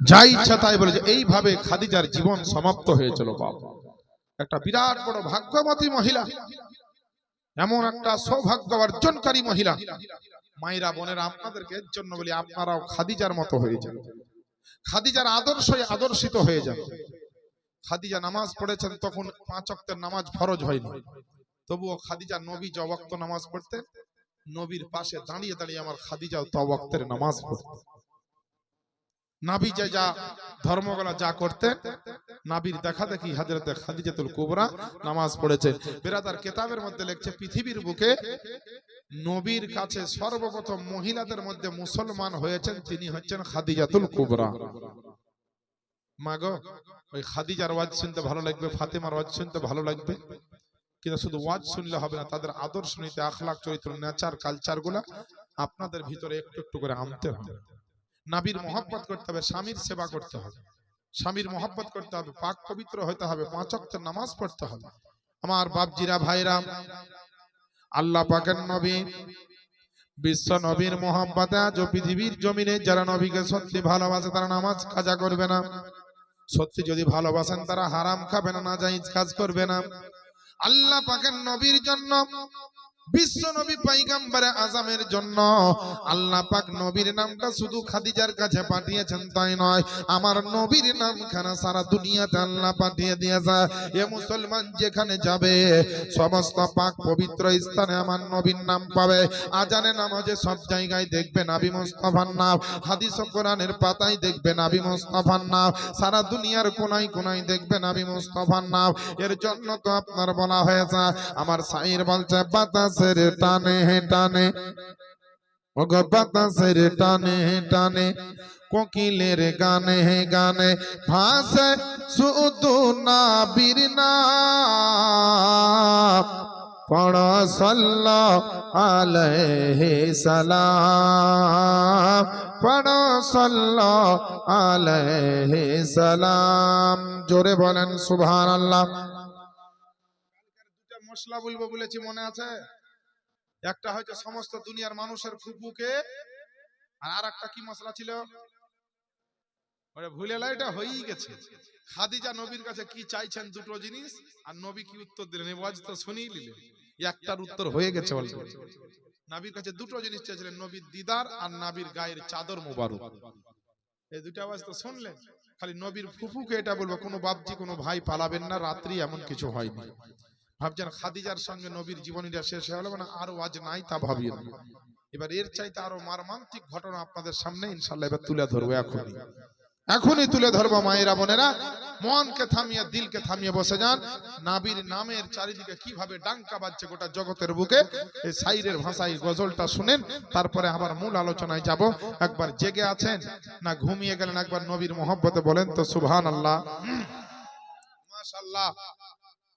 যা ইচ্ছা তাই বলে, এইভাবে খাদিজার জীবন সমাপ্ত হয়েছিল। বাবা, একটা বিরাট বড় ভাগ্যবতী মহিলা, এমন একটা সৌভাগ্য অর্জনকারী মহিলা। মায়েরা বোনেরা, আপনাদেরকে এর জন্য বলি, আপনারাও খাদিজার মতো হয়ে যান, খাদিজার আদর্শে আদর্শিত হয়ে যান। খাদিজা নামাজ পড়েছেন, তখন 5 ওয়াক্তের নামাজ ফরজ হয়নি, তবুও খাদিজা, নবী যে ওয়াক্ত নামাজ পড়তেন, নবীর পাশে দাঁড়িয়ে দাঁড়িয়ে আমার খাদিজাও তো ওয়াক্তের নামাজ পড়তেন। নাবি যা ধর্মগুলা যা করতেন, নাবির দেখা দেখি হযরতে খাদিজাতুল কুবরা নামাজ পড়েছেন। বেরাদার কিতাবের মধ্যে লিখছে, পৃথিবীর বুকে নবীর কাছে সর্বপ্রথম মহিলাদের মধ্যে মুসলমান হয়েছেন, তিনি হচ্ছেন খাদিজাতুল কুবরা। মাগো, ওই খাদিজার ওয়াজ শুনতে ভালো লাগবে, ফাতেমার ওয়াজ শুনতে ভালো লাগবে, কিন্তু শুধু ওয়াজ শুনলে হবে না, তাদের আদর্শ নীতি, আখলাক, চরিত্র, নেচার, কালচার গুলা আপনাদের ভিতরে একটু একটু করে আনতে হবে। নবীর মহব্বত করতে হবে, স্বামীর সেবা করতে হবে, স্বামীর মহব্বত করতে হবে, পাক পবিত্র হতে হবে, 5 ওয়াক্তের নামাজ পড়তে হবে। আমার বাপজিরা, ভাইরা, আল্লাহ পাকের নবী, বিশ্ব নবীর মহব্বতে আজ পৃথিবীর জমিনে যারা নবীকে সত্যি ভালোবাসে তারা নামাজ কাজা করবে না, সত্যি যদি ভালোবাসেন তারা হারাম খাবে না, নাজায়েজ কাজ করবে না। আল্লাহ পাকের নবীর জন্য, বিশ্ব নবী পয়গম্বরে আজমের জন্য আল্লাহ পাক নবীর নামটা শুধু খাদিজার কাছে পাঠিয়েছেন তাই নয়, আমার নবীর নামখানা সারা দুনিয়াতে আল্লাহ পাঠিয়ে দিয়েছে। এ মুসলমান যেখানে যাবে সমস্ত পাক পবিত্র স্থানে আমার নবীর নাম পাবে। আজানে নামাজে সব জায়গায় দেখবে নবী মুস্তাফার নাম, হাদিস ও কোরআনের পাতায় দেখবে নবী মুস্তাফার নাম, সারা দুনিয়ার কোনায় কোনায় দেখবে নবী মুস্তাফার নাম। এর জন্য তো আপনার বলা হয়েছে, আমার শাইর বলছে, বাতাসের টানে টানে, ওগো বাতাসের টানে টানে, কোকিলের গানে গানে ভাসে শুধু নবীর নাম, পড়ো সাল্লাল্লাহু আলাইহি সালাম, পড়ো সাল্লাল্লাহু আলাইহি সালাম। জোরে বলেন সুবহানাল্লাহ। দুটা মশলা বলবো বলেছি, মনে আছে? একটা হচ্ছে সমস্ত দুনিয়ার মানুষের ফুফুকে, আর একটা কি মশলা ছিল ওরে ভুলে লাইটা হয়েই গেছে। খাদিজা নবীর কাছে কি চাইছেন, দুটো জিনিস, আর নবী কি উত্তর দিলেন, এই ওয়াজ তো শুনেই নিলেন, একটার উত্তর হয়ে গেছে। নবীর কাছে দুটো জিনিস চাইছিলেন, নবীর দিদার আর নবীর গায়ের চাদর মোবারক। এই দুটো আওয়াজ তো শুনলেন। খালি নবীর ফুফুকে এটা বলবো, কোনো বাপজি কোনো ভাই পালাবেন না, রাত্রি এমন কিছু হয়নি। ভাবছেন খাদিজার সঙ্গে নবীর জীবনীটা শেষ হয়ে গেল, মানে আর ওয়াজ নাই, তা ভাবিয়েন না। এবার এর চাইতে আরো মর্মান্তিক ঘটনা আপনাদের সামনে ইনশাআল্লাহ এবার তুলে ধরবো, এখনই তুলে ধরবো। মায়েরা বোনেরা, মনকে থামিয়ে, দিলকে থামিয়ে বসে যান। নবীর নামের চারিদিকে কিভাবে ডাঙ্কা বাজছে গোটা জগতের বুকে, এই শাইরের ভাষায় গজলটা শুনেন, তারপরে আবার মূল আলোচনায় যাব। একবার জেগে আছেন না ঘুমিয়ে গেলেন, একবার নবীর মহব্বতে বলেন তো সুবহানাল্লাহ, মাশাআল্লাহ।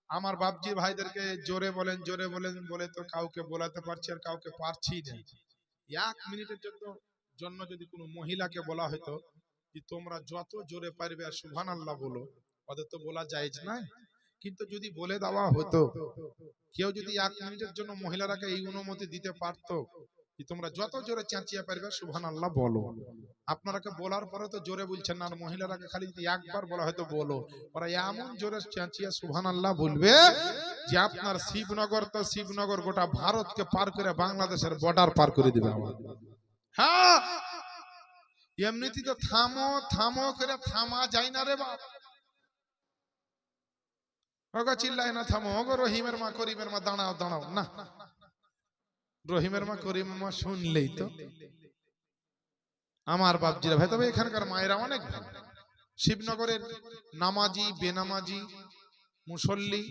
আমার বাপজি ভাইদেরকে জোরে বলেন, জোরে বলেন, বলে তো কাউকে বলাতে পারছি আর কাউকে পারছি না। 1 মিনিটের জন্য যদি কোনো মহিলাকে বলা হতো যে তোমরা যত জোরে পারবে আর সুবহানাল্লাহ বলো, ওদের তো বলা জায়েজ নাই, কিন্তু যদি বলে দেওয়া হতো, কেউ যদি 1 মিনিটের জন্য মহিলারাকে এই অনুমতি দিতে পারতো যে তোমরা যত জোরে চেঁচিয়ে পারবে সুবহানাল্লাহ বলো, আপনারাকে বলার পরে তো জোরে বলছেন না, আর মহিলারাকে খালি যদি একবার বলা হয়তো বলো, ওরা এমন জোরে চেঁচিয়ে সুবহানাল্লাহ বলবে যে আপনার শিবনগর তো শিবনগর গোটা ভারতকে পার করে বাংলাদেশের বর্ডার পার করে দিবে। হ্যাঁ, এমনিতে তো থামো থামো করে থামা যায় না রে বাপ। ওগো চিল্লাই না থামো, ওগো রহিমের মা করিমের মা দাঁড়াও দাঁড়াও, না, রহিমের মা করিমের মা শুনলেই তো আমার বাপজিরা ভাই। তবে এখানকার মায়েরা অনেক ভালো। শিবনগরের নামাজি, বেনামাজি, মুসল্লি,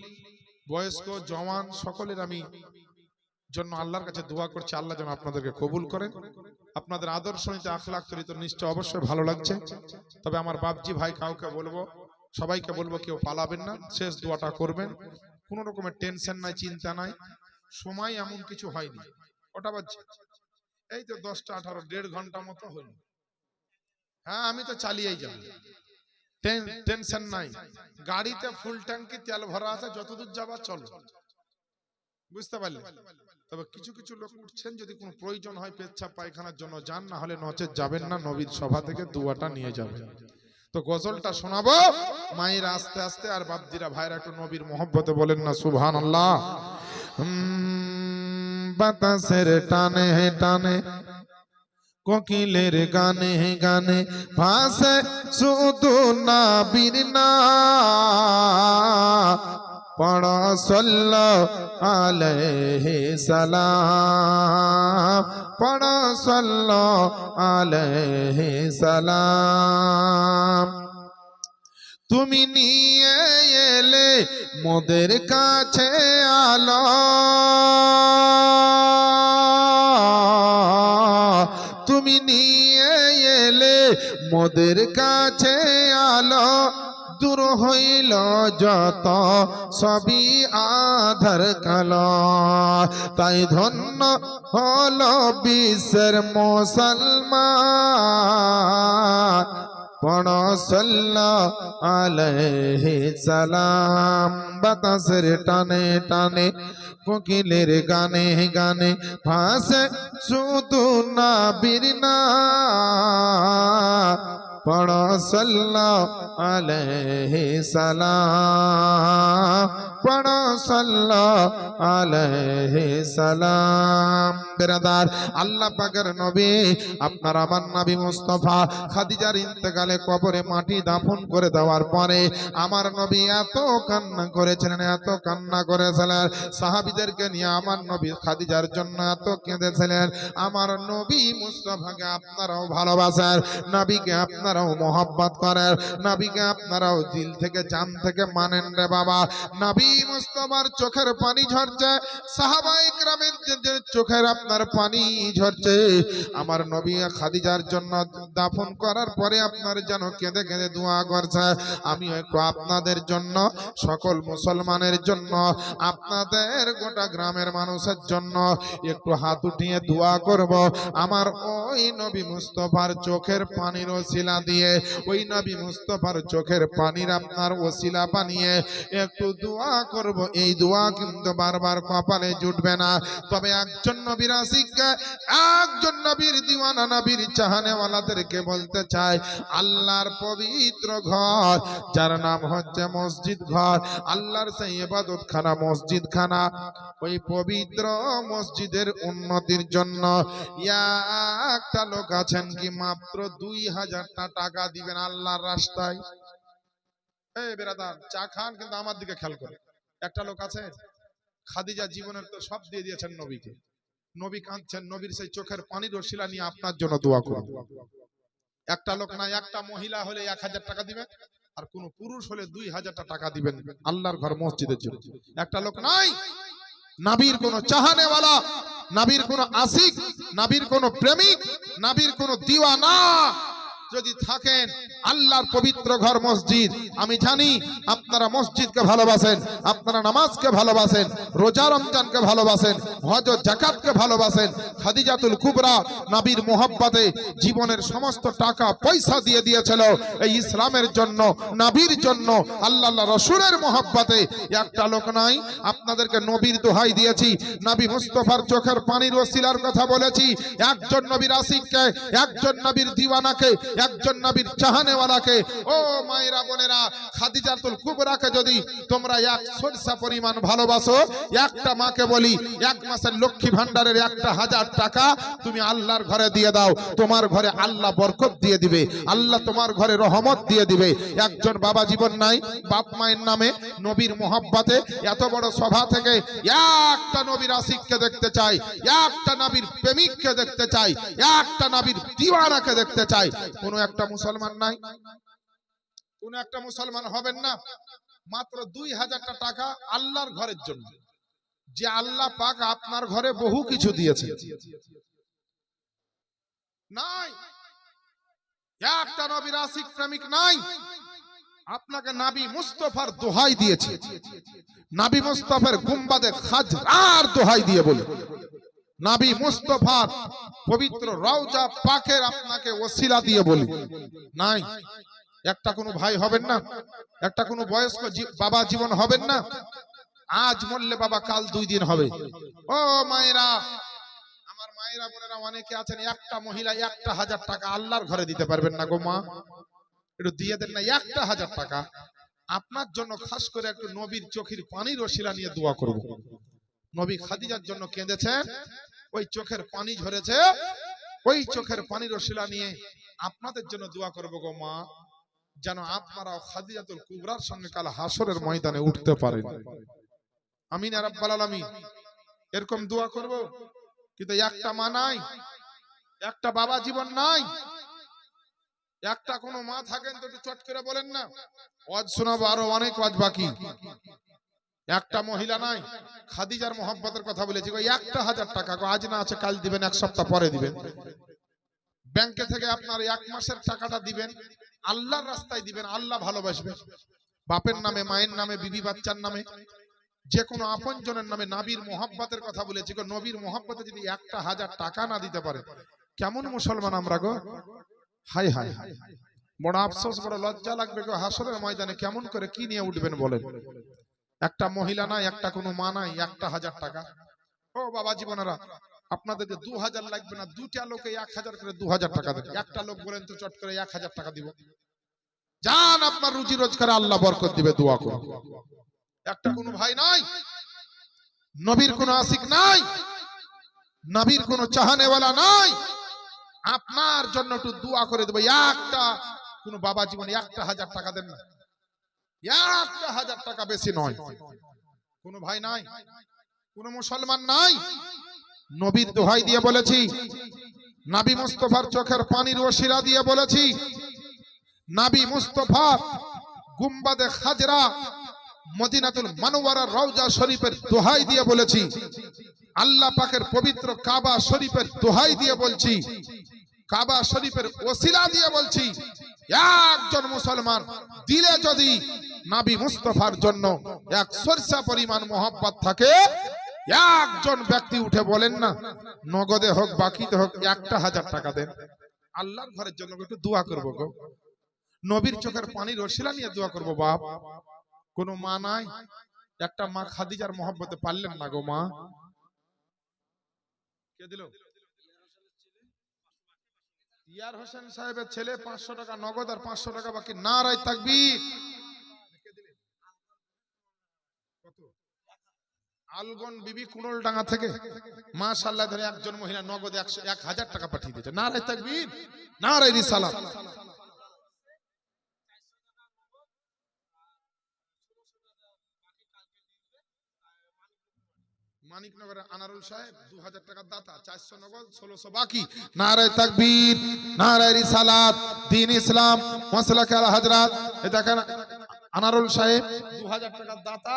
বয়স্ক, জওয়ান সকলের আমি জন্য আল্লাহর কাছে দোয়া করছি, আল্লাহ যেন আপনাদেরকে কবুল করেন। আপনাদের আদর্শ নীতি, আখলাক, চরিত্র নিশ্চয় অবশ্যই ভালো লাগছে। তবে আমার বাপজি ভাই কাউকে বলবো, সবাইকে বলবো, কেউ পালাবেন না, শেষ দোয়াটা করবেন, কোনো রকমের টেনশন নাই, চিন্তা নাই। সময় এমন কিছু হয়নি, ওটা বাজছে এই তো 10টা 18, 1.5 ঘন্টা মতো হইল। হ্যাঁ, আমি তো চালিয়েই যাব, টেনশন নাই। গাড়িতে ফুল ট্যাঙ্কি তেল ভরা আছে, যতদূর যাবা চলো, বুঝতে পারলে? তবে কিছু কিছু লোক উঠছেন, যদি কোনো প্রয়োজন হয় পেচ্ছাপ পায়খানার জন্য যান, না হলে নচেত যাবেন না, নবীর সভা থেকে দুয়াটা নিয়ে যাবেন। তো গজলটা শোনাবো মায়েরা আস্তে আস্তে, আর বাপজিরা ভাইরা একটু নবীর মোহব্বতে বলেন না সুবহানাল্লাহ। বাতাসের টানে টানে কোকিলের গানে গানে ভাসে শুধু নবীর নাম, পড়ো সাল্লাল্লাহু আলাইহি সালাম, পড়ো সাল্লাল্লাহু আলাইহি সালাম। তুমি নিয়ে এলে মোদের কাছে আলো, তুমি নিয়ে এলে মোদের কাছে আলো, দূর হইল যত সবই আধার কালো। তাই ধন্য হলো বিশ্বের মুসলমান, পড়ো সাল্লাল্লাহু আলাইহি সালাম। বাতাসের টানে টানে কোকিলের গানে গানে ভাসে শুধু নবীর নাম, পড়ো সাল্লাল্লাহু আলাইহি সালাম, পড়ো সাল্লাল্লাহু আলাইহি সালাম। বেরাদার, আল্লাহ পাকের নবী আপনার আমার নবী মুস্তাফা খাদিজার ইন্তেকালে কবরে মাটি দাফন করে দেওয়ার পরে আমার নবী এত কান্না করেছিলেন, এত কান্না করেছিলেন, সাহাবীদেরকে নিয়ে আমার নবী খাদিজার জন্য এত কেঁদেছিলেন। আমার নবী মুস্তাফাকে আপনারাও ভালোবাসেন, নবীকে আপনারাও মহব্বত করেন, নবীকে আপনারাও দিল থেকে জান থেকে মানেন রে বাবা। নবী মুস্তাফার চোখের পানি ঝরছে, সাহাবায়ে কেরামের চোখের আপনার পানি ঝরছে। আমার নবী খাদিজার জন্য দাফন করার পরে আপনার যেন কেঁদে কেঁদে দোয়া করছে। আমি একটু আপনাদের জন্য, সকল মুসলমানের জন্য, আপনাদের গোটা গ্রামের মানুষের জন্য একটু হাত উঠিয়ে দোয়া করব। আমার ওই নবী মুস্তাফার চোখের পানির ওসিলা দিয়ে, ওই নবী মুস্তাফার চোখের পানির আপনার ওসিলা বানিয়ে একটু দোয়া করব। এই দোয়া কিন্তু বারবার কপালে জুটবে না, তবে একজন নবীর আশিককে, একজন নবীর দিওয়ানা, নবীর চাহনেওয়ালাদেরকে বলতে চাই, আল্লাহর পবিত্র ঘর যার নাম হচ্ছে মসজিদ ঘর, আল্লাহর সেই ইবাদত খানা মসজিদ খানা, ওই পবিত্র মসজিদের উন্নতির জন্য একটা লোক আছেন কি মাত্র 2000 টাকা দিবেন আল্লাহর রাস্তায়। এই বেরাদার, চা খান কিন্তু আমার দিকে খেয়াল করে। একটা লোক আছে, খাদিজা জীবনের তো সব দিয়ে দিয়েছেন নবীকে, নবী কাঁদছেন, নবীর সেই চোখের পানির ওসিলা নিয়ে আপনার জন্য দোয়া করুন। একটা লোক না, একটা মহিলা হলে 1000 টাকা দিবেন, আর কোন পুরুষ হলে 2000 টাকা দিবেন আল্লাহর ঘর মসজিদের জন্য। একটা লোক নাই, নবীর কোন চাহনেওয়ালা, নবীর কোন আশিক, নবীর কোন প্রেমিক, নবীর কোন দিওয়ানা যদি থাকেন, আল্লাহর পবিত্র ঘর মসজিদ। আমি জানি আপনারা মসজিদকে ভালোবাসেন, আপনারা নামাজকে ভালোবাসেন, রোজা রমজানকে ভালোবাসেন, হজ ও যাকাতকে ভালোবাসেন। খাদিজাতুল কুবরা নবীর মোহব্বতে জীবনের সমস্ত টাকা পয়সা দিয়ে দিয়েছিল এই ইসলামের জন্য, নবীর জন্য, আল্লাহ রাসূলের মোহব্বতে। একটা লোক নাই, আপনাদেরকে নবীর দোহাই দিয়েছি, নবী মুস্তাফার চোখের পানির ওসিলার কথা বলেছি। একজন নবীর আশিককে, একজন নবীর দিওয়ানাকে, একজন নবীর চাহনেওয়ালাকে, ও মায়েরা বোনেরা, খাদিজাতুল কুবরাকে যদি তোমরা 1 সরষা পরিমাণ ভালোবাসো, একটা মাকে বলি 1 মাসের লক্ষ্মী ভান্ডারের 1000 টাকা তুমি আল্লাহর ঘরে দিয়ে দাও, তোমার ঘরে আল্লাহ বরকত দিয়ে দিবে, আল্লাহ তোমার ঘরে রহমত দিয়ে দিবে। একজন বাবা জীবন নাই, বাপ মায়ের নামে নবীর মোহব্বতে এত বড় সভা থেকে একটা নবীর আশিককে দেখতে চাই, একটা নবীর প্রেমিককে দেখতে চাই, একটা নবীর দিওয়ানাকে দেখতে চাই। কোন একটা মুসলমান নাই, কোন একটা মুসলমান হবেন না। মাত্র 2000 টাকা আল্লাহর ঘরের জন্য, যে আল্লাহ পাক আপনার ঘরে বহু কিছু দিয়েছে। নাই একটা নবীর আশিক প্রেমিক নাই, আপনাকে নবী মুস্তাফার দোহাই দিয়েছে, নবী মুস্তাফার গুম্বাদে খাজরার দোহাই দিয়ে বলে, নবী মুস্তাফার পবিত্র রওজা পাকের আপনাকে ওসিলা দিয়ে বলি। নাই একটা কোনো ভাই হবেন না, একটা কোনো বয়স্ক বাবা জীবন হবেন না, আজ মরলে বাবা কাল 2 দিন হবে। ও মায়েরা, আমার মায়েরা বোনেরা অনেকে আছেন, একটা মহিলা 1000 টাকা আল্লাহর ঘরে দিতে পারবেন না গো মা। একটু দিয়ে দেন না 1,000 টাকা। আপনার জন্য খাস করে একটু নবীর চোখের পানির ওসিলা নিয়ে দোয়া করব। নবী খাদিজার জন্য কেঁদেছেন, ওই চোখের পানি ঝরেছে, ওই চোখের পানির ওসিলা নিয়ে আপনাদের জন্য দোয়া করব গো মা, যেন আপনারাও খাদিজাতুল কুবরার সঙ্গে কাল হাসরের ময়দানে উঠতে পারেন। আমিন ইয়া রাব্বাল আলামিন। এরকম দোয়া করব। কিন্তু একটা মা নাই, একটা বাবা জীবন নাই, একটা কোনো মা থাকেন তো একটু চট করে বলেন না, ওয়াজ শোনাবো, আরো অনেক ওয়াজ বাকি। একটা মহিলা নাই, খাদিজার মোহাব্বতের কথা বলেছি, ওই 1,000 টাকা আজ না আছে কাল দিবেন, এক সপ্তাহ পরে দিবেন। ব্যাংকে থেকে আপনার 1 মাসের টাকাটা দিবেন, আল্লাহর রাস্তায় দিবেন, আল্লাহ ভালোবাসবে। বাপের নামে, মায়ের নামে, বিবি বাচ্চার নামে, যে কোনো আপনজনের নামে নবীর মোহাব্বতের কথা বলেছি গো। নবীর মোহাব্বতে যদি 1,000 টাকা না দিতে পারে, কেমন মুসলমান আমরা গো? হাই হাই, বড় আফসোস, বড় লজ্জা লাগবে গো। হাসরের ময়দানে কেমন করে কি নিয়ে উঠবেন বলেন? একটা মহিলা নাই, একটা কোনো মা নাই, 1,000 টাকা। ও বাবা জীবনেরা, আপনাদেরকে 2,000 লাগবে না, দুটা লোকে 1,000 করে 2,000 টাকা দেন। একটা লোক বলেন তো চট করে 1,000 টাকা দিব, যান আপনার রুজি রোজগারে আল্লাহ বরকত দিবে, দোয়া করুন। একটা কোনো ভাই নাই, নবীর কোনো আশিক নাই, নবীর কোনো চাহনেওয়ালা নাই, আপনার জন্য একটু দোয়া করে দেবো। একটা কোনো বাবা জীবনে 1,000 টাকা দেন না, 1,000 টাকা বেশি নয়। কোনো ভাই নাই, কোনো মুসলমান নাই। নবীর দোহাই দিয়ে বলেছি, নবী মুস্তাফার চোখের পানির ওসিলা দিয়ে বলেছি, নবী মুস্তাফা গুম্বাদে খাজরা মদিনাতুল মুনাওয়ারার রওজা শরীফের দোহাই দিয়ে বলেছি, আল্লাহ পাকের পবিত্র কাবা শরীফের দোহাই দিয়ে বলছি, কাবা শরীফের ওসিলা দিয়ে বলছি, একজন মুসলমান দিলে যদি নবী মুস্তাফার জন্য এক সরষা পরিমাণ মোহাব্বত থাকে, একজন ব্যক্তি উঠে বলেন না, নগদে হোক বাকিতে হোক 1,000 টাকা দেন, আল্লাহর ঘরের জন্য একটু দোয়া করবো গো। নবীর চোখের পানির ওসিলা নিয়ে দোয়া করবো। বাপ কোনো মা নাই, একটা মা খাদিজার মোহাব্বতে পারলেন না গো মা। কে দিল? ইয়ার হোসেন সাহেবের ছেলে 500 টাকা নগদ আর 500 টাকা বাকি। নারায়ে তাকবীর। আলগন বিবি কুড়লডাঙ্গা থেকে মাশাআল্লাহ ধরে একজন মহিলা নগদ 1,000 টাকা পাঠিয়ে দিয়েছে। নারায়ে তাকবীর, নারায়ে রিসালাত। মানিকনগরের আনারুল সাহেব 2,000 টাকার দাতা, 400 নগদ 1600 বাকি। নারায়ে তাকবীর, নারায়ে রিসালাত, দ্বীন ইসলাম, মাসলাকে আলা হযরত। এই দেখেন আনারুল সাহেব 2,000 টাকার দাতা,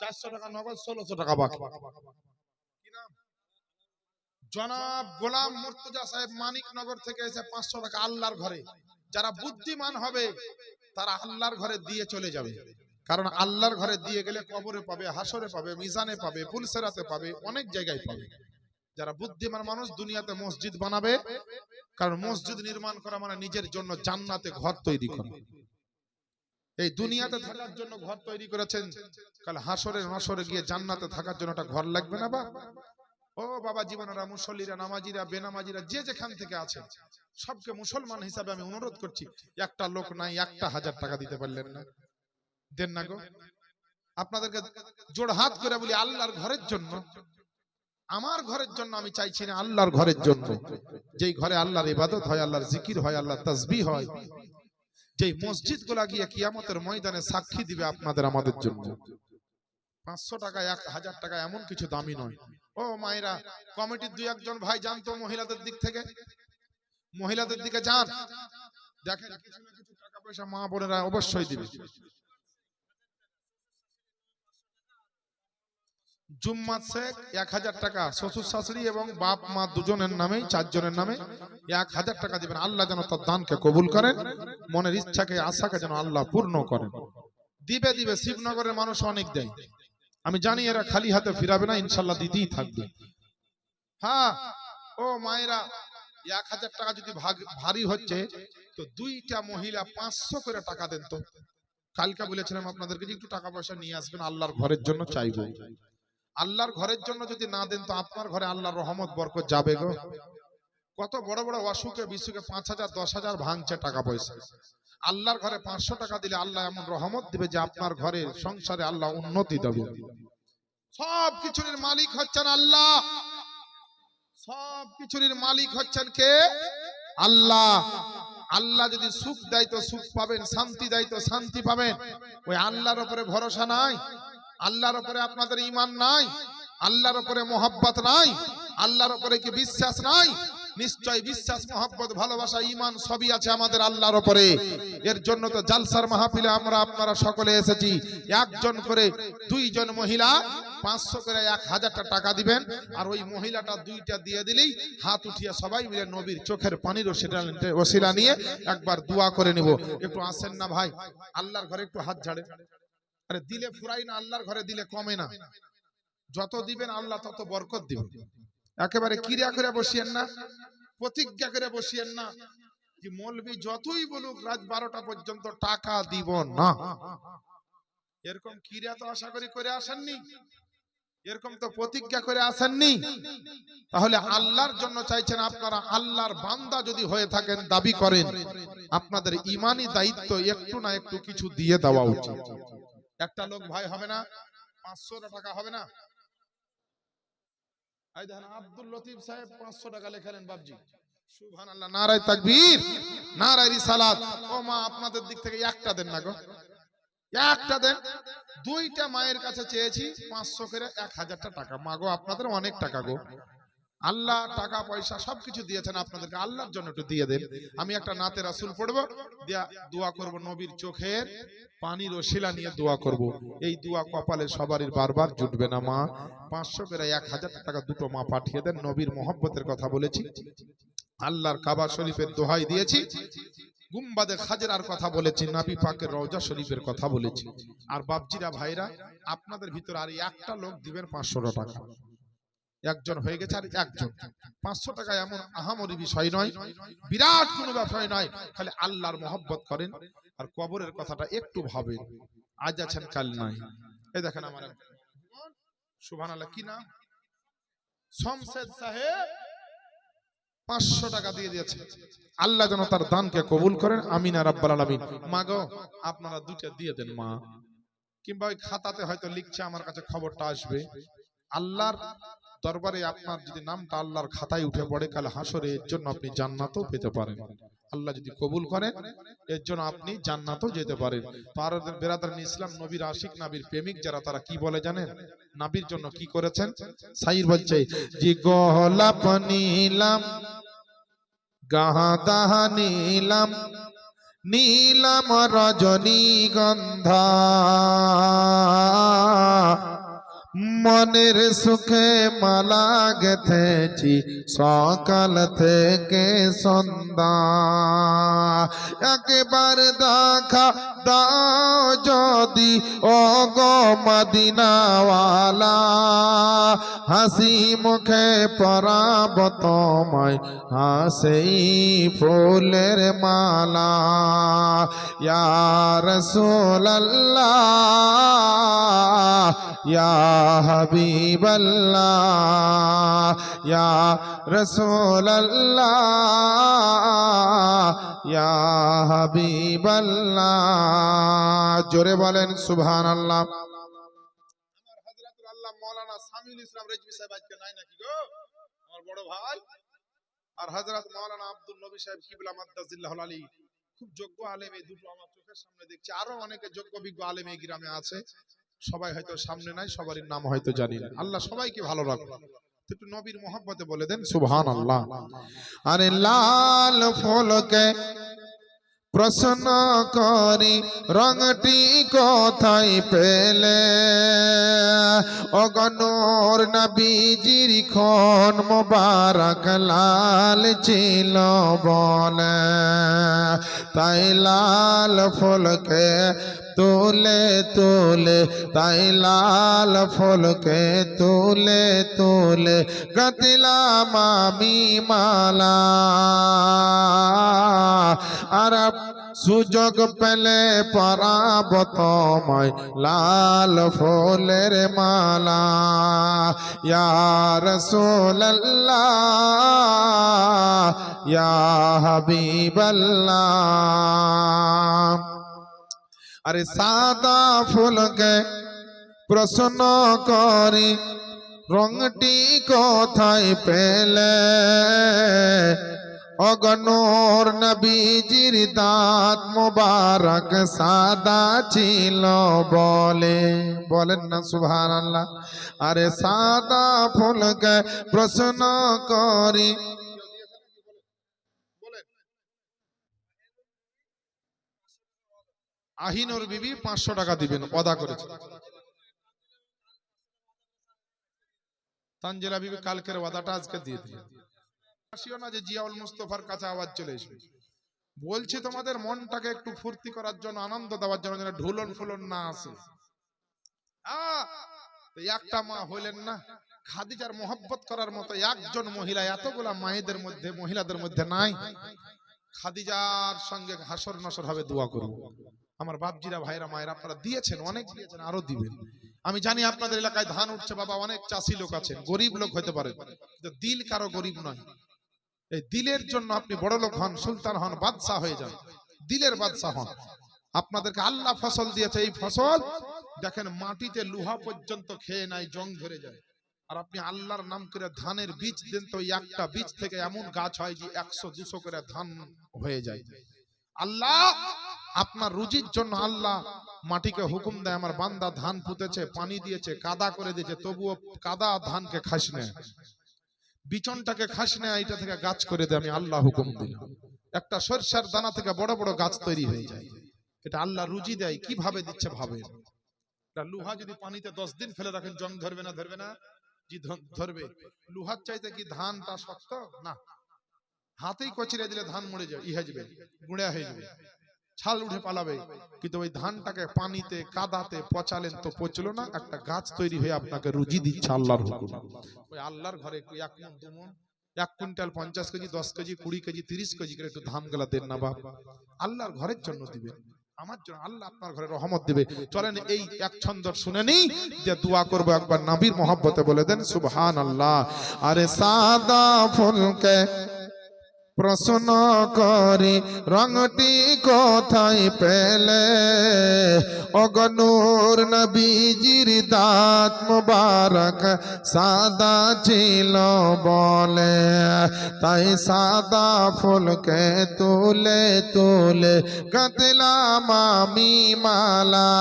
400 টাকা নগদ 1600 টাকা বাকি। কি নাম? জনাব গোলাম মুর্তজা সাহেব মানিকনগর থেকে এসে 500 টাকা আল্লাহর ঘরে। যারা বুদ্ধিমান হবে তারা আল্লাহর ঘরে দিয়ে চলে যাবে, কারণ আল্লাহর ঘরে দিয়ে গেলে কবরে পাবে, হাসরে পাবে, মিজানে পাবে, পুলসেরাতে পাবে, অনেক জায়গায় পাবে। যারা বুদ্ধিমান মানুষ দুনিয়াতে মসজিদ বানাবে, কারণ মসজিদ নির্মাণ করা মানে নিজের জন্য জান্নাতে ঘর তৈরি করা। এই দুনিয়াতে থাকার জন্য ঘর তৈরি করেছেন, কাল হাসরে নসরে গিয়ে জান্নাতে থাকার জন্য একটা ঘর লাগবে না? বা ও বাবা জীবনেরা, মুসল্লিরা, নামাজিরা, বেনামাজিরা, যে যেখান থেকে আছে সবকে মুসলমান হিসাবে আমি অনুরোধ করছি, একটা লোক নাই 1,000 টাকা দিতে পারলেন না, দেন না গো। আপনাদেরকে জোড় হাত করে বলি, আল্লাহর ঘরের জন্য, আমার ঘরের জন্য আমি চাইছি না, আল্লাহর ঘরের জন্য, যেই ঘরে আল্লাহর ইবাদত হয়, আল্লাহর জিকির হয়, আল্লাহর তাসবিহ হয়, যেই মসজিদ গুলা গিয়ে কিয়ামতের ময়দানে সাক্ষী দিবে আপনাদের আমাদের জন্য। 500 টাকা 1,000 টাকা এমন কিছু দামি নয়। ও মায়েরা, কমিটির 2-1 ভাই জানতো মহিলাদের দিক থেকে, মহিলাদের দিকে যান, দেখেন কিছু না কিছু টাকা পয়সা মা বোনেরা অবশ্যই দিবে। জুম্মাত শেখ 1,000 টাকা, শ্বশুর শাশুড়ি এবং বাপ মা দুজনের নামে, 4 জনের নামে 1,000 টাকা দিবেন। আল্লাহ যেন তার দানকে কবুল করেন, মনের ইচ্ছাকে আশাকে যেন আল্লাহ পূর্ণ করেন। দিবে দিবে, শিবনগরের মানুষ অনেক দেয়, আমি জানি এরা খালি হাতে ফিরাবে না, ইনশাল্লাহ দিতেই থাকবে। হ্যাঁ ও মায়েরা, 1,000 টাকা যদি ভারী হচ্ছে তো 2টা মহিলা 500 করে টাকা দেন তো। কালকে বলেছিলাম আপনাদেরকে যে একটু টাকা পয়সা নিয়ে আসবেন, আল্লাহর ঘরের জন্য চাইবো। আল্লাহর ঘরের জন্য যদি না দেন তো আপনার ঘরে আল্লাহর রহমত বরকত যাবে গো। কত বড় বড় অসুখে বিসুখে 5,000 10,000 ভাঙছে টাকা পয়সা, আল্লাহর ঘরে 500 টাকা দিলে আল্লাহ এমন রহমত দিবে যে আপনার ঘরে সংসারে আল্লাহ উন্নতি দেবে। সব কিছুর মালিক হচ্ছেন আল্লাহ, সব কিছুর মালিক হচ্ছেন কে? আল্লাহ। আল্লাহ যদি সুখ দেয় তো সুখ পাবেন, শান্তি দেয় তো শান্তি পাবেন। ওই আল্লাহর উপরে ভরসা নাই, আল্লাহর উপরে আপনাদের ঈমান নাই, আল্লাহর উপরে মোহাব্বত নাই, আল্লাহর উপরে কি বিশ্বাস নাই? নিশ্চয় বিশ্বাস, মোহাব্বত, ভালোবাসা, ঈমান সবই আছে আমাদের আল্লাহর উপরে। এর জন্য তো জালসার মাহফিলে আমরা আপনারা সকলে এসেছি। একজন করে দুইজন মহিলা 500 করে 1000 টাকা দিবেন, আর ওই মহিলাটা 2টা দিয়ে দিলেই হাত উঠিয়ে সবাই মিলে নবীর চোখের পানির ওসিলা নিয়ে একবার দোয়া করে নেব। একটু আসেন না ভাই, আল্লাহর ঘরে একটু হাত ঝাড়ে। আরে দিলে ফুরাই না, আল্লাহর ঘরে দিলে কমে না। যত দিবেন আল্লাহ তত বরকত দিবেন। একেবারে কিরিয়া করে বসিয়েন না, প্রতিজ্ঞা করে বসিয়েন না যে মৌলবি যতই বলুক রাত 12টা পর্যন্ত টাকা দিব না। এরকম কিরিয়া তো আশা করি করে আসেননি, এরকম তো প্রতিজ্ঞা করে আসেননি। তাহলে আল্লাহর জন্য চাইছেন আপনারা, আল্লাহর বান্দা যদি হয়ে থাকেন, দাবি করেন, আপনাদের ঈমানি দায়িত্ব একটু না একটু কিছু দিয়ে দেওয়া উচিত। একটা লোক ভাই হবে না, 500 টাকা হবে না? এই দেখেন আব্দুল লতিফ সাহেব 500 টাকা লেখালেন বাবজি। সুবহানাল্লাহ, নারায়ে তাকবীর, নারায়ে রিসালাত। ও মা, আপনাদের দিক থেকে একটা দেন না গো, একটা দেন। 2টা মায়ের কাছে চেয়েছি 500 করে 1000 টাকা। মা গো, আপনাদের অনেক টাকা গো, আল্লাহ টাকা পয়সা সবকিছু দিয়েছেন আপনাদেরকে, আল্লাহর জন্য একটু দিয়ে দেন। আমি একটা নাতে রাসূল পড়বো, দিয়া দোয়া করব, নবীর চোখের পানির ওসিলা নিয়ে দোয়া করব। এই দোয়া কপালে সবারই বারবার জুটবে না। মা 500 করে 1000 টাকা দুটো মা পাঠিয়ে দেন। নবীর মোহব্বতের কথা বলেছি, আল্লাহর কাবা শরীফের দোহাই দিয়েছি, গুম্বাদে খাজরার কথা বলেছি, নবী পাকের রওজা শরীফের কথা বলেছি। আর বাপজিরা ভাইরা, আপনাদের ভিতর আর একটা লোক দিবেন 500 টাকা। একজন হয়ে গেছে, আর একজন 500 টাকা এমন আহামরি বিষয় নয়, বিরাট কোনো বিষয় নয়। খালি আল্লাহর মোহব্বত করেন আর কবরের কথাটা একটু ভাবেন। আজ আছেন কাল নাই। এই দেখেন আমার সুবহানাল্লাহ, কি নাম? শমশেদ সাহেব 500 টাকা দিয়ে দিয়েছে। আল্লাহ যেন তার দানকে কবুল করেন, আমিন আর রাব্বাল আলামিন। মা গো, আপনারা 2টা দিয়ে দেন মা। কিংবা ওই খাতাতে হয়তো লিখছে, আমার কাছে খবরটা আসবে। আল্লাহর দরবারে আপনার যদি নামটা আল্লাহর খাতায় উঠে পড়ে, কাল হাসরে এর জন্য আপনি জান্নাতও পেতে পারেন। আল্লাহ যদি কবুল করেন, এর জন্য আপনি জান্নাতও যেতে পারেন। তো আর বেরাদারান ইসলাম, নবীর আশিক, নবীর প্রেমিক যারা, তারা কি বলে জানেন? নবীর জন্য কি করেছেন? সাইর বলছে, জি গোলাপ নীলাম, গাঁদা নীলাম, নীলাম রজনীগন্ধা, মনের সুখে মালা গেথেছি সকাল থেকে সন্ধ্যা। একবার দেখা দাও যদি ও গো মদিনাওয়ালা, হাসি মুখে পরাব তোমায় হাসেই ফুলের মালা। ইয়া রাসূলুল্লাহ, ইয়া হাবিবাল্লাহ, ইয়া রাসূলুল্লাহ, ইয়া হাবিবাল্লাহ। জোরে বলেন সুবহানাল্লাহ। আমার হযরতুল আল্লাহ মাওলানা সামিউল ইসলাম রেজভী সাহেব আজকে নাই নাকি গো, আমার বড় ভাই। আর হযরত মাওলানা আব্দুল নবী সাহেব কিবলা মাদ্দাজিল্লাহুল আলী, খুব যোগ্য আলেম। এই দুটো আমার চোখের সামনে দেখছি। আরো অনেকে যোগ্য বিজ্ঞ আলেম এই গ্রামে আছে, সবাই হয়তো সামনে নাই, সবারই নাম হয়তো জানি না। আল্লাহ সবাইকে ভালো রাখুন। একটু নবীর মোহাব্বতে বলে দেন সুবহানাল্লাহ। আরে লাল ফুলকে প্রশ্ন করি, রংটি কোথায় পেলে? অগণর নবীজির খন মোবারক লাল ছিল বলে, তাই লাল ফুলকে তুলে তুলে, তাই লাল ফুলকে তুলে তুলে গাঁথলাম আমি মালা। আর সুযোগ পেলে পরাব তোমায় লাল ফুলের মালা ইয়া রাসূলুল্লাহ ইয়া হাবিবাল্লাহ। আরে সাদা ফুলকে প্রশ্ন করি রংটি কোথায় পেলে, অগনুর নবীজির দাঁত মুবারক সাদা ছিল বলে, বলেন না সুবহানাল্লাহ। আরে সাদা ফুলকে প্রশ্ন করি, আহিনুর বিবি 500 টাকা দিবেন ওয়াদা করেছে। তানজিলা বিবি কালকের ওয়াদাটা আজকে দিয়ে দিলেন। আসিও না যে জিয়াউল মুস্তাফার কাছে আওয়াজ চলে আসবে। বলছি তোমাদের মনটাকে একটু ফুর্তি করার জন্য, আনন্দ দেওয়ার জন্য, যেন ঢুলন ফুলন না আসে। একটা মা হইলেন না, খাদিজার মোহব্বত করার মতো একজন মহিলা এতগুলা মায়েদের মধ্যে, মহিলাদের মধ্যে নাই। খাদিজার সঙ্গে হাসর নসর হবে, দোয়া করব। আমার বাপজিরা, ভাইরা, মায়েরা, আপনারা দিয়েছেন, অনেক দিয়েছেন, আরো দিবেন। আমি জানি আপনাদের এলাকায় ধান উঠছে বাবা, অনেক চাষি লোক আছেন, গরিব লোক হতে পারে, কিন্তু দিল কারো গরিব নয়। এই দিলের জন্য আপনি বড় লোক হন, সুলতান হন, বাদশাহ হয়ে যান, দিলের বাদশাহ হন। আপনাদেরকে আল্লাহ ফসল দিয়েছে, এই ফসল দেখেন মাটিতে লোহা পর্যন্ত খেয়ে নাই, জং ধরে যায়। আর আপনি আল্লাহর নাম করে ধানের বীজ দেন, তো একটা বীজ থেকে এমন গাছ হয় যে 100-200 করে ধান হয়ে যায়। আল্লাহ আপনার রুজির জন্য আল্লাহ মাটিকে হুকুম দেয়, আমার বান্দা ধান পুঁতেছে, পানি দিয়েছে, কাদা করে দিয়েছে, তবুও কাদা ধানকে খাস না, বিচনটাকে খাস না, এটা থেকে গাছ করে দেয়, আমি আল্লাহ হুকুম দিলাম। একটা সরষার দানা থেকে বড় বড় গাছ তৈরি হয়ে যায়। এটা আল্লাহ রুজি দেয়, কিভাবে দিচ্ছে ভাবে। লোহা যদি পানিতে 10 দিন ফেলে রাখেন, জং ধরবে না? ধরবে না, জি ধরবে। লোহার চাইতে কি ধানটা শক্ত না? হাতেই কচড়ে দিলে ধান মরে যাবে, ই হয়ে যাবে, গুঁড়া হয়ে যাবে, ছাল উঠে পালাবে। কিন্তু ওই ধানটাকে পানিতে কাদাতে পচালেন তো পচলো না, একটা গাছ তৈরি হয়ে আপনাকে রুজি দিচ্ছে আল্লাহর হুকুম। ওই আল্লাহর ঘরে 1 মণ 2 মণ 1 quintal 50 KG 10 KG 20 KG 30 KG করে একটু ধান গেলা দেন না বাপ, আল্লাহর ঘরের জন্য দিবেন, আমার জন্য। আল্লাহ আপনার ঘরে রহমত দিবে। চলেন এই এক ছন্দ শুনে নি, যে দোয়া করবো একবার নবীর মহব্বতে, বলে দেন সুবহানাল্লাহ। আরে সাদা ফুলকে প্রশ্ন করি রংটি কোথায় পেলে, অগনুর নবীজির দাঁত মুবারক সাদা ছিল বলে, তাই সাদা ফুলকে তুলে তুলে গাঁথলাম আমি মালা,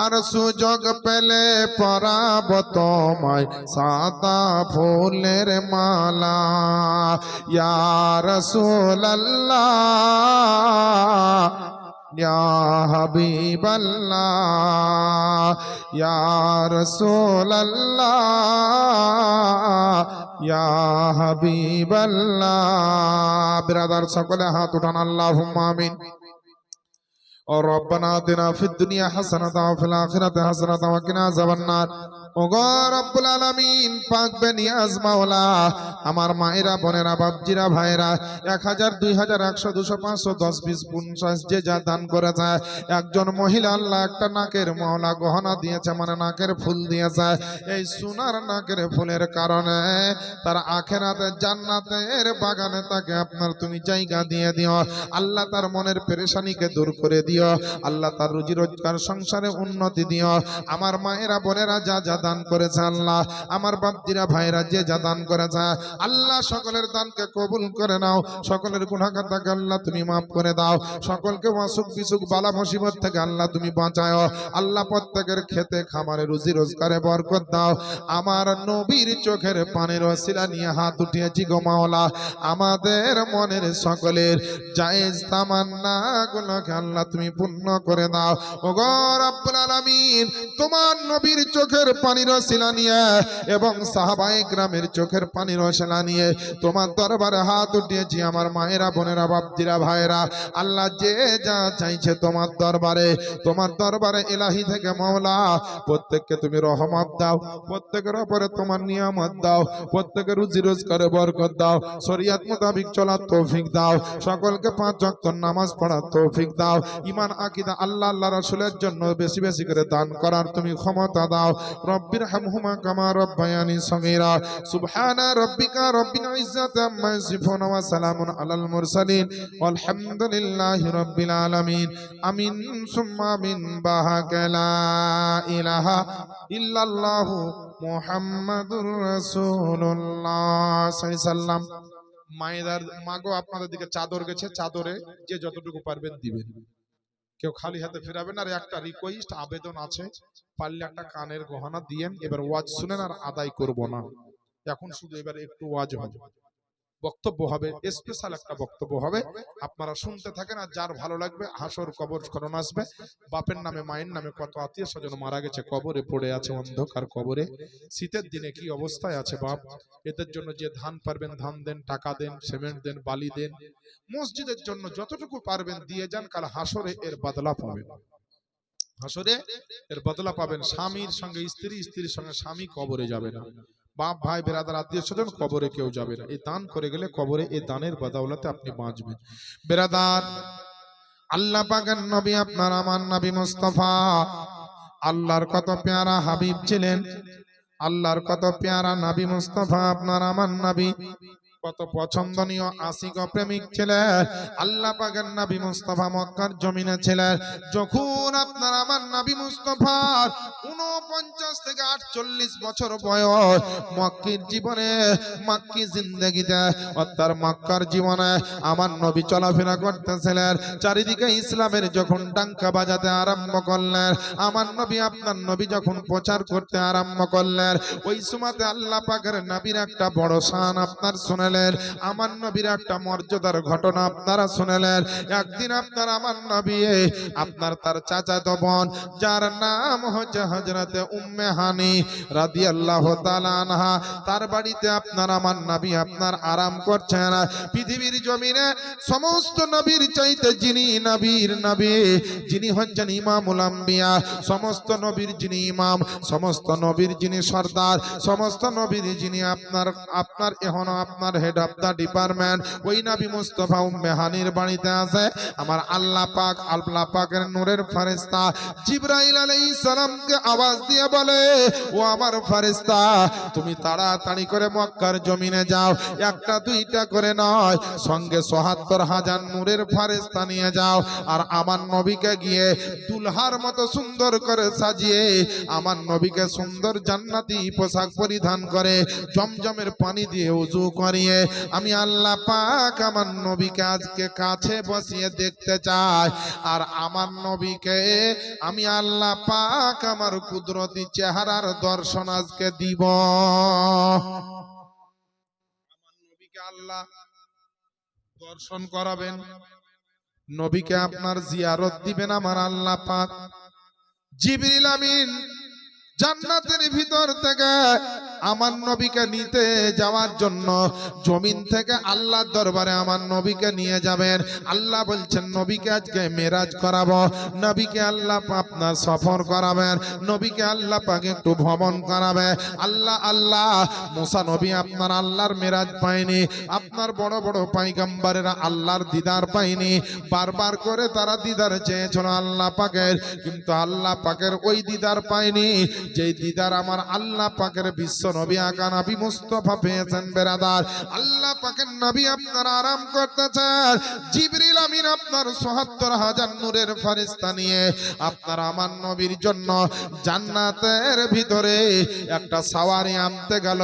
আর সুযোগ পেলে পরাব তোমায় সাদা ফুলের মালা ইয়া রাসূলুল্লাহ ইয়া হাবিবাল্লাহ ইয়া রাসূলুল্লাহ ইয়া হাবিবাল্লাহ। বিরাদার সকলে হাত উঠান, আল্লাহুম্মা আমিন। और रब्बना आतिना फिद दुनिया हसनता व फिल आखिरति हसनता व किना अज़ाबन्नार। ওগো রব্বুল আলামিন, পাক বেনিয়াজ মাওলা, আমার মায়েরা, বোনেরা, বাপজিরা, ভাইরা 1000 2000 100 200 500 10 20 50 যে যা দান করেছে, একজন মহিলা আল্লাহ একটা নাকের মাওলা গহনা দিয়েছে, মানে নাকের ফুল দিয়েছে। এই সোনার নাকের ফুলের কারণে তার আখিরাতে জান্নাতের বাগানে তাকে আপনার তুমি জায়গা দিয়ে দিও আল্লাহ, তার মনের পেরেশানিকে দূর করে দিও আল্লাহ, তার রুজি রোজগার সংসারে উন্নতি দিও। আমার মায়েরা, বোনেরা যা যা দান করেছে আল্লাহ, আমার বাপজিরা, ভাইরা যে যা দান করেছে আল্লাহ, সকলের দানকে কবুল করে নাও, সকলের গুনাহ খাতাকে আল্লাহ তুমি মাফ করে দাও, সকলকে অসুখ বিসুখ বালা মুসিবত থেকে আল্লাহ তুমি বাঁচাও আল্লাহ, প্রত্যেকের খেতে খামারে রুজি রোজগারে বরকত দাও। আমার নবীর চোখের পানির ওসিলা নিয়ে হাত উঠিয়েছি গো মাওলা, আমাদের মনের সকলের জায়েজ তামান্না গুলোকে আল্লাহ তুমি পূর্ণ করে দাও। ওগো রব্বুল আলামিন, তোমার নবীর চোখের পানির ওসিলা নিয়ে এবং সাহাবায়ে কেরামের চোখের পানির ওসিলা নিয়ে তোমার দরবারে হাত উঠিয়েছি আমার মায়েরা, বোনেরা, বাপজিরা, ভাইরা। আল্লাহ যে যা চাইছে তোমার দরবারে ইলাহি থেকে মাওলা প্রত্যেককে তুমি রহমত দাও, প্রত্যেকের উপরে তোমার নিয়ামত দাও, প্রত্যেকের রুজি রোজগারে বরকত দাও, শরীয়ত মোতাবেক চলার তৌফিক দাও, সকলকে 5 ওয়াক্ত নামাজ পড়ার তৌফিক দাও, ঈমান আকীদা আল্লাহ রাসূলের জন্য বেশি বেশি করে দান করার তুমি ক্ষমতা দাও। রব্বির হামহুমা কামা রব্বায়ানি সগীরা। সুবহানা রাব্বিকা রাব্বিল ইজ্জাতি আম্মা ইয়াসিফুন ওয়া সালামুন আলাল মুরসালিন ওয়ালহামদুলিল্লাহি রাব্বিল আলামিন। আমিন সুম্মা আমিন। বাহাকা লা ইলাহা ইল্লাল্লাহু মুহাম্মাদুর রাসূলুল্লাহ সাল্লাল্লাহু। মায়েদার মাগো আপনাদের দিকে চাদর গেছে, চাদরে যে যতটুকু পারবেন দিবেন, কেউ খালি হাতে ফেরাবেন। আর একটা রিকোয়েস্ট, আবেদন আছে, পারলে একটা কানের গহনা দিয়েন। এবার ওয়াজ শুনেন আর আদায় করব না, এখন শুধু এবার একটু ওয়াজ হবে, বক্তব্য হবে, স্পেশাল একটা বক্তব্য হবে, আপনারা শুনতে থাকেন। আর যার ভালো লাগবে হাসর কবর স্মরণ আসবে, বাপের নামে মায়ের নামে কত আত্মীয় স্বজন মারা গেছে, কবরে পড়ে আছে অন্ধকার কবরে, শীতের দিনে কি অবস্থায় আছে বাপ, এদের জন্য যে ধান পারবেন ধান দেন, টাকা দেন, সিমেন্ট দেন, বালি দেন, মসজিদের জন্য যতটুকু পারবেন দিয়ে যান। কাল হাসরে এর বদলা পাবেন, হাসরে এর বদলা পাবেন। স্বামীর সঙ্গে স্ত্রী, স্ত্রীর সঙ্গে স্বামী কবরে যাবে না, বাপ ভাই বেরাদার আত্মীয় স্বজন কবরে কেউ যাবে না। এই দান করে গেলে কবরে এই দানের বদৌলতে আপনি বাঁচবেন। বেরাদার, আল্লাহ পাকের নবী আপনার আমার নবী মুস্তাফা আল্লাহর কত পেয়ারা হাবিব ছিলেন, আল্লাহর কত পেয়ারা নবী মুস্তাফা আপনার আমার নবী, কত পছন্দনীয় আশিক প্রেমিক ছিলেন। আল্লাহ পাকের নবী মুস্তাফা মক্কার জমিনে ছিলেন। যখন আপনার আমার নবী মুস্তাফার 49 থেকে 48 বছর বয়স, মক্কির জীবনে, মক্কি জিন্দেগিতে অর্থাৎ মক্কার জীবনে আমার নবী চলাফেরা করতেছিলেন। চারিদিকে ইসলামের যখন ডাঙ্কা বাজাতে আরম্ভ করলেন, আমার নবী আপনার নবী যখন প্রচার করতে আরম্ভ করলেন, ওই সময়তে আল্লাহ পাকের নবীর একটা বড় শান আপনার শুনে, আমার নবীর একটা মর্যাদার ঘটনা আপনারা শুনেলেন। একদিন আপনার আমার নবী আপনার তার চাচাতো বোন, যার নাম হচ্ছে হযরতে উম্মে হানি রাদিয়াল্লাহু তাআলা আনহা, তার বাড়িতে আপনার আমার নবী আপনার আরাম করছেন। পৃথিবীর জমিনে সমস্ত নবীর চাইতে যিনি নবীর নবী, যিনি হচ্ছেন ইমামুল আম্বিয়া, সমস্ত নবীর যিনি ইমাম, সমস্ত নবীর যিনি সর্দার, সমস্ত নবীর যিনি আপনার এখনো আপনার হেড অফ দা ডিপার্টমেন্ট, ওই নবী মুস্তাফা উম্মে হানির বাড়িতে আছে আমার আল্লাহ পাকের নূরের ফেরেশতা জিবরাইল আলাইহিস সালামকে আওয়াজ দিয়ে বলে, ও আমার ফেরেশতা, তুমি তাড়াতাড়ি করে মক্কার জমিনে যাও, একটা দুইটা করে নয়, সঙ্গে ৭৪,০০০ নূরের ফেরেশতা নিয়ে যাও। আর আমার নবীকে গিয়ে দুলহার মতো সুন্দর করে সাজিয়ে, আমার নবীকে সুন্দর জান্নাতি পোশাক পরিধান করে, জমজমের পানি দিয়ে ওযু করিয়ে আমি আল্লাহ পাক আমার নবীকে আজকে কাছে বসিয়ে দেখতে চাই। আর আমার নবীকে আমি আল্লাহ পাক আমার কুদরতি চেহারার দর্শন আজকে দিব। আমার নবীকে আল্লাহ দর্শন করাবেন, নবীকে আপনার জিয়ারত দিবেন আমার আল্লাহ পাক। জিবরিল আমিন জান্নাতের ভিতর থেকে আমার নবীকে নিতে যাওয়ার জন্য জমিন থেকে আল্লাহর দরবারে আমার নবীকে নিয়ে যাবেন। আল্লাহ বলছেন নবীকে আজকে মেরাজ করাবো, নবীকে আল্লাহ আপনার সফর করাবেন, নবীকে আল্লাহ পাক একটু ভ্রমণ করাবে। আল্লাহ মুসা নবী আপনার আল্লাহর মেরাজ পায়নি, আপনার বড় বড় পয়গম্বরেরা আল্লাহর দিদার পায়নি, বারবার করে তারা দিদার চেয়েছিল আল্লাহ পাকের, কিন্তু আল্লাহ পাকের ওই দিদার পায়নি যেই দিদার আমার আল্লাহ পাকের বিশ্ব নবী আকা নবী মুস্তাফা পেয়েছেন। বেরাদার, আল্লাহ পাকের নবী আপনার আরাম করতেছেন, জিবরিল আমিন আপনার ৭৪,০০০ নূরের ফেরেশতা নিয়ে আপনার আমার নবীর জন্য জান্নাতের ভিতরে একটা সাওয়ারি আনতে গেল।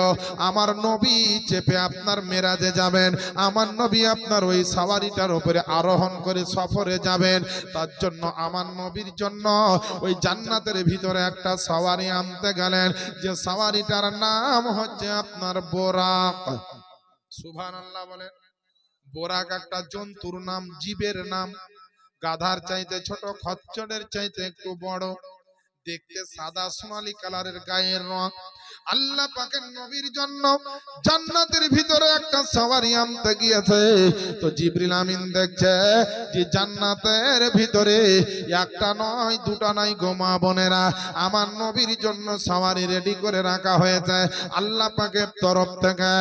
আমার নবী চেপে আপনার মেরাজে যাবেন, আমার নবী আপনার ওই সাওয়ারিটার উপরে আরোহণ করে সফরে যাবেন। তার জন্য আমার নবীর জন্য ওই জান্নাতের ভিতরে একটা সাওয়ারি আনতে গেলেন, যে সাওয়ারিটার নাম হচ্ছে আপনার বোরাক। সুবহানাল্লাহ বলেন। বোরাক একটা জন্তুর নাম, জীবের নাম, গাধার চাইতে ছোট, খচ্চরের চাইতে একটু বড়, দেখতে সাদা সোনালী কালারের গায়ের রং। আল্লাহ পাকের নবীর জন্য জান্নাতের ভিতরে একটা সওয়ারি আনতে গিয়েছে। তো জিবরিল আমিন দেখছে যে জান্নাতের ভিতরে একটা নয় দুটা নয় গো মা বোনেরা, আমার নবীর জন্য সওয়ারি রেডি করে রাখা হয়েছে। আল্লাহ পাকের তরফ থেকে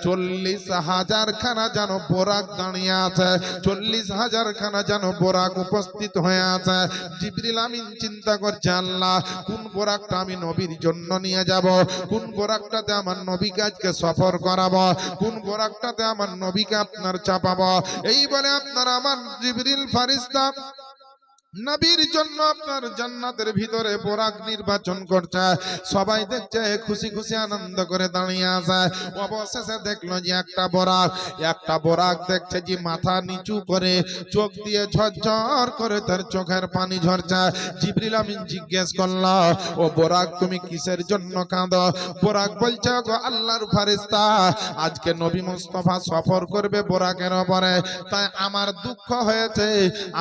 40,000 খানা যেন বোরাক দাঁড়িয়ে আছে, 40,000 খানা যেন বোরাক উপস্থিত হয়ে আছে। জিবরিল আমিন চিন্তা করছে, আল্লাহ কোন বোরাকটা আমি নবীর জন্য নিয়ে যাব, কোন বোরাকটাতে আমার নবীকে আজকে সফর করাবো, কোন বোরাকটাতে আমার নবীকে আপনার চাপাবো। এই বলে আপনার আমার জিবরিল ফারিস্তা নবীর জন্য আপনার জান্নাতের ভিতরে বোরাক নির্বাচন করছে। সবাই দেখছে, খুশি খুশি আনন্দ করে দাঁড়িয়ে আছে। অবশেষে দেখলো যে একটা বোরাক দেখছে যে মাথা নিচু করে চোখ দিয়ে ঝরঝর করে তার চোখের পানি ঝরছে। জিবরিল আমিন জিজ্ঞেস করলো, ও বোরাক তুমি কিসের জন্য কাঁদো? বোরাক বলছে, গো আল্লাহর ফারিস্তা, আজকে নবী মুস্তাফা সফর করবে বোরাকের উপরে, তাই আমার দুঃখ হয়েছে।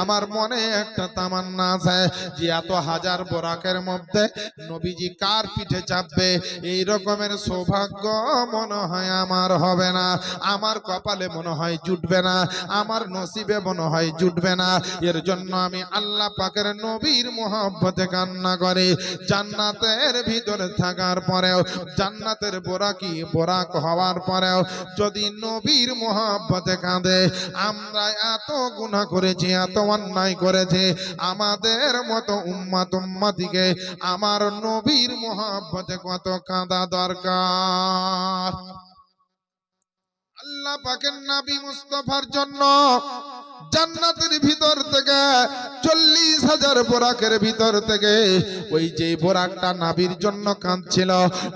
আমার মনে একটা তামান্না আছে যে এত হাজার বোরাকের মধ্যে নবীজি কার পিঠে চাপবে, এই রকমের সৌভাগ্য মনে হয় আমার হবে না, আমার কপালে মনে হয় জুটবে না, আমার নসিবে মনে হয় জুটবে না। এর জন্য আমি আল্লাহ পাকের নবীর মহব্বতে কান্না করি। জান্নাতের ভিতরে থাকার পরেও, জান্নাতের বোরাক হওয়ার পরেও যদি নবীর মহব্বতে কাঁদে, আমরা এত গুনাহ করেছি, এত অন্যায় করেছি, আমাদের মতো উম্মত উম্মতিকে আমার নবীর মহব্বতে কত কাঁদা দরকার। আল্লাহ পাকের নবী মুস্তাফার জন্য জান্নাতের ভিতর থেকে 40,000 বোরাকের ভিতর থেকে ওই যেই বোরাকটা নবীর জন্য কাঁদছিল,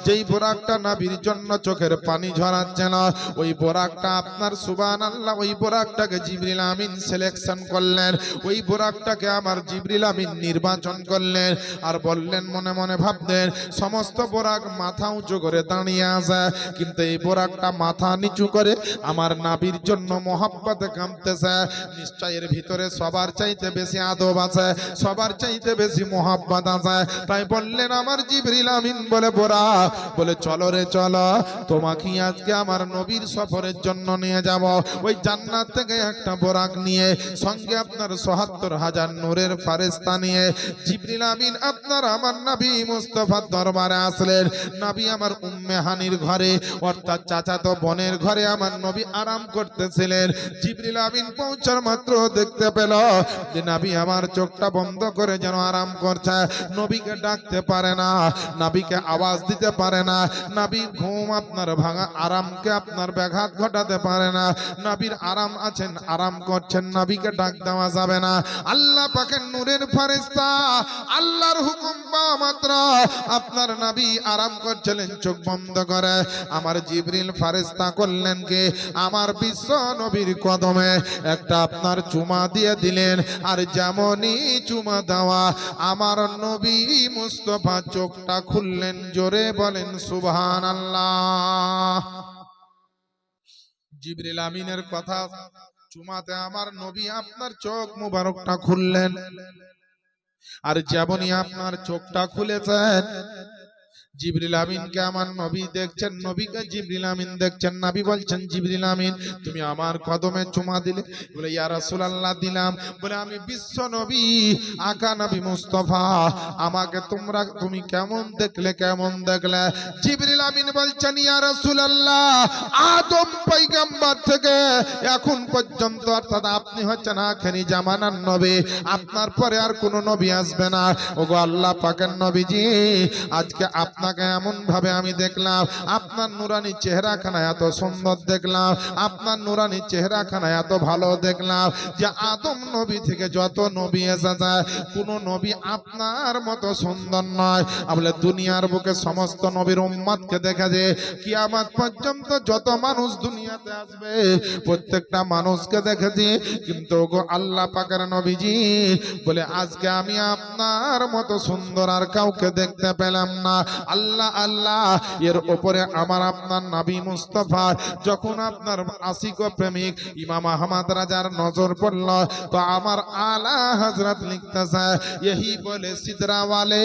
যেই বোরাকটা নবীর জন্য চোখের পানি ঝরাচ্ছিল, ওই বোরাকটা আপনার সুবহানাল্লাহ, ওই বোরাকটাকে জিবরিল আমিন সিলেকশন করলেন, ওই বোরাকটাকে আমার জিবরিল আমিন নির্বাচন করলেন। আর বললেন, মনে মনে ভাবলেন, সমস্ত বোরাক মাথা উঁচু করে দাঁড়িয়ে আছে, কিন্তু এই বোরাকটা মাথা নিচু করে আমার নবীর জন্য মহব্বতে কাঁদতেছে। নিশ্চয় এর ভিতরে সবার চাইতে বেশি আদব আছে, সবার চাইতে বেশি মহব্বত আছে। তাই বললেন আমার জিবরিল আমিন বলে, বোরাক বলে, চলো রে চলো, তোমাকে আজকে আমার নবীর সফরের জন্য নিয়ে যাব। ওই জান্নাত থেকে একটা বোরাক নিয়ে, সঙ্গে আপনার ৭৪,000 নূরের ফেরেশতা নিয়ে জিবরিল আমিন আপনার আমার নবী মুস্তাফার দরবারে আসলেন। নবী আমার উম্মে হানির ঘরে, অর্থাৎ চাচাতো বোনের ঘরে আমার নবী আরাম করতেছিলেন। জিবরিল আমিন পৌঁছার মাত্র দেখতে পেল যে নবী আমার চোখটা বন্ধ করে যেন আরাম করছে। নবীকে ডাকতে পারে না, নবীকে আওয়াজ দিতে পারে না, নবীর ঘুম আপনার ভাঙা আরামকে আপনার ব্যাঘাত ঘটাতে পারে না। নবীর আরাম আছেন, আরাম করছেন, নবীকে ডাক দেওয়া যাবে না। আল্লাহ পাকের নূরের ফেরেশতা আল্লাহর হুকুম পাওয়া মাত্র আপনার নবী আরাম করছিলেন চোখ বন্ধ করে। আমার জিবরিল ফেরেশতা করলেন কি, আমার বিশ্ব নবীর কদমে একটা আপনার চুমা দিয়ে দিলেন। আর যেমনই চুমা দেওয়া, আমার নবী মুস্তাফা চোখটা খুললেন। জোরে বলেন সুবহানাল্লাহ। জিবরিল আমিনের কথা, চুমাতে আমার নবী আপনার চোখ মুবারকটা খুললেন। আর যেমনই আপনার চোখটা খুলেছেন, জিবরিল আমিনকে আমার নবী দেখছেন, নবীকে জিবরিল আমিন দেখছেন। নবী বলছেন, জিবরিল আমিন তুমি আমার কদমে চুমা দিলে? বলে, ইয়া রাসূলুল্লাহ দিলাম। বলে, আমি বিশ্ব নবী আকা নবী মুস্তাফা, আমাকে তুমি কেমন দেখলে, কেমন দেখলে? জিবরিল আমিন বলছেন, ইয়া রাসূলুল্লাহ, আদম পয়গম্বর থেকে এখন পর্যন্ত, অর্থাৎ আপনি হচ্ছেন আখেরি জামানার নবী, আপনার পরে আর কোন নবী আসবে না। ওগো আল্লাহ পাকের নবীজি, আজকে আপনাকে এমন ভাবে আমি দেখলাম, আপনার নুরানি চেহারাখানা এত সুন্দর দেখলাম, আপনার নুরানি চেহারাখানা এত ভালো দেখলাম যে আদম নবী থেকে যত নবী এসেছে, কোন নবী আপনার মতো সুন্দর নয়। বলে, দুনিয়ার বুকে সমস্ত নবীর উম্মতকে দেখা যায়, কিয়ামত পর্যন্ত যত মানুষ দুনিয়াতে আসবে প্রত্যেকটা মানুষকে দেখেছি, কিন্তু গো আল্লাহ পাকের নবীজি বলে, আজকে আমি আপনার মতো সুন্দর আর কাউকে দেখতে পেলাম না। আল্লাহ আল্লাহ এর উপরে আমার আপনার নবী মুস্তাফা যখন আপনার আশিক ও প্রেমিক ইমাম আহমদ রাজার নজর পড়ল তো আমার আলা হযরত লিখতেছে यही बोले सिदरा वाले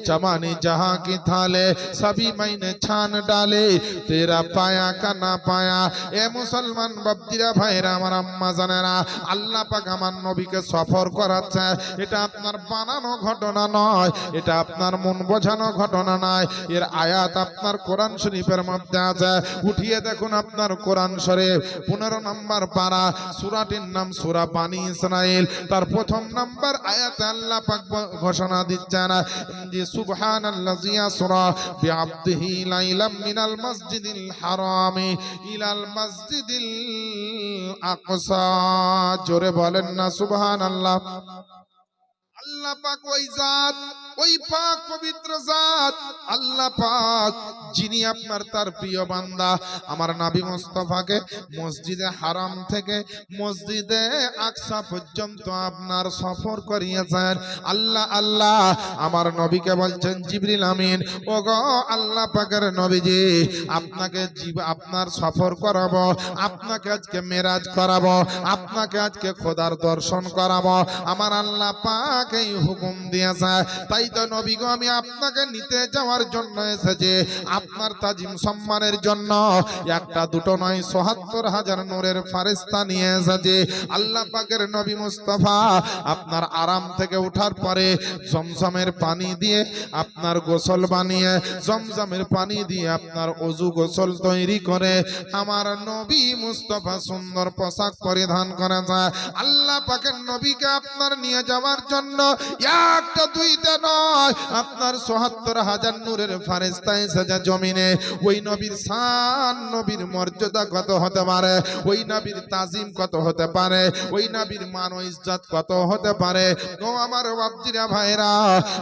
जमाने जहां की थाले सभी मैंने छान डाले तेरा पाया का ना पाया এ মুসলমান বাপদিরা ভাইরা আমার আম্মা জানেরা আল্লাহ পাক আমার নবীকে সফর করাচ্ছে এটা আপনার বানানো ঘটনা নয় এটা আপনার মন বোঝানো ঘটনা নয় এর আয়াত আপনার কোরআন শরীফের মধ্যে আছে উঠিয়ে দেখুন আপনার কোরআন শরীফ 15 নম্বর পারা সূরাটির নাম সূরা বানী ইসরাইল তার প্রথম নম্বর আয়াতে আল্লাহ পাক ঘোষণা দিচ্ছেন যে সুবহানাল্লাযী আসরা বিআবদিহি লাইলাম মিনাল মসজিদিল হারামি ইলাল মসজিদিল আকসা জোরে বলেন না সুবহানাল্লাহ আল্লাহ পাক ওই জাত ওই পাক পবিত্র জাত আল্লাহ পাক যিনি আপনার তার প্রিয় বান্দা আমার নবী মুস্তাফাকে মসজিদে হারাম থেকে মসজিদে আকসা পর্যন্ত আপনার সফর করিয়েছেন আল্লাহ আল্লাহ আমার নবীকে বলছেন জিবরিল আমিন ওগো আল্লাহ পাকের নবীজি আপনাকে আপনার সফর করাবো আপনাকে আজকে মেরাজ করাবো আপনাকে আজকে খোদার দর্শন করাবো আমার আল্লাহ পাক এই হুকুম দিয়েছে তাই তো নবী গো আমি আপনাকে নিতে যাওয়ার জন্য এসেছি আপনার তাজিম সম্মানের জন্য একটা দুটো নয় ৭৪,০০০ নূরের ফেরেশতা নিয়ে এসেছি আল্লাহ পাকের নবী মুস্তাফা আপনার আরাম থেকে ওঠার পরে জমজমের পানি দিয়ে আপনার গোসল বানিয়ে জমজমের পানি দিয়ে আপনার ওযু গোসল তৈরি করে আমার নবী মুস্তাফা সুন্দর পোশাক পরিধান করেছে আল্লাহ পাকের নবীকে আপনার নিয়ে যাওয়ার জন্য একটা দুইটা নয় আপনার ৭৪,০০০ নূরের ফেরেশতা এসেছে জমিনে ওই নবীর শান নবীর মর্যাদা কত হতে পারে ওই নবীর তাজিম কত হতে পারে ওই নবীর মান ও ইজ্জত কত হতে পারে ও আমার বাপজিরা ভাইরা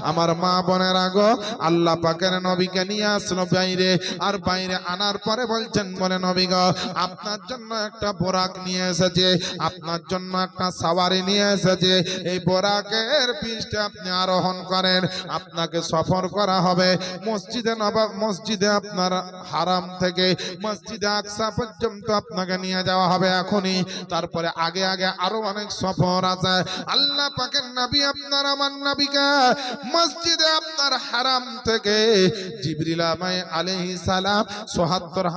আমার মা বোনেরা গো আল্লাহ পাকের নবীকে নিয়ে আসলো বাইরে আর বাইরে আনার পরে বলছেন বলে নবী গো আপনার জন্য একটা বোরাক নিয়ে এসেছে আপনার জন্য একটা সাওয়ারি নিয়ে এসেছে এই বোরাকের পৃষ্ঠে আপনি আরোহণ করেন আপনাকে সফর করা হবে মসজিদে আপনার হারাম থেকে মসজিদে আকসা পর্যন্ত আপনাকে নিয়ে যাওয়া হবে এখনই তারপরে আগে আগে আরো অনেক সফর আছে আল্লাহ পাকের নবী আপনার আমার নবীকে মসজিদে আপনার হারাম থেকে জিবরিল আলাইহিস সালাম ৭৪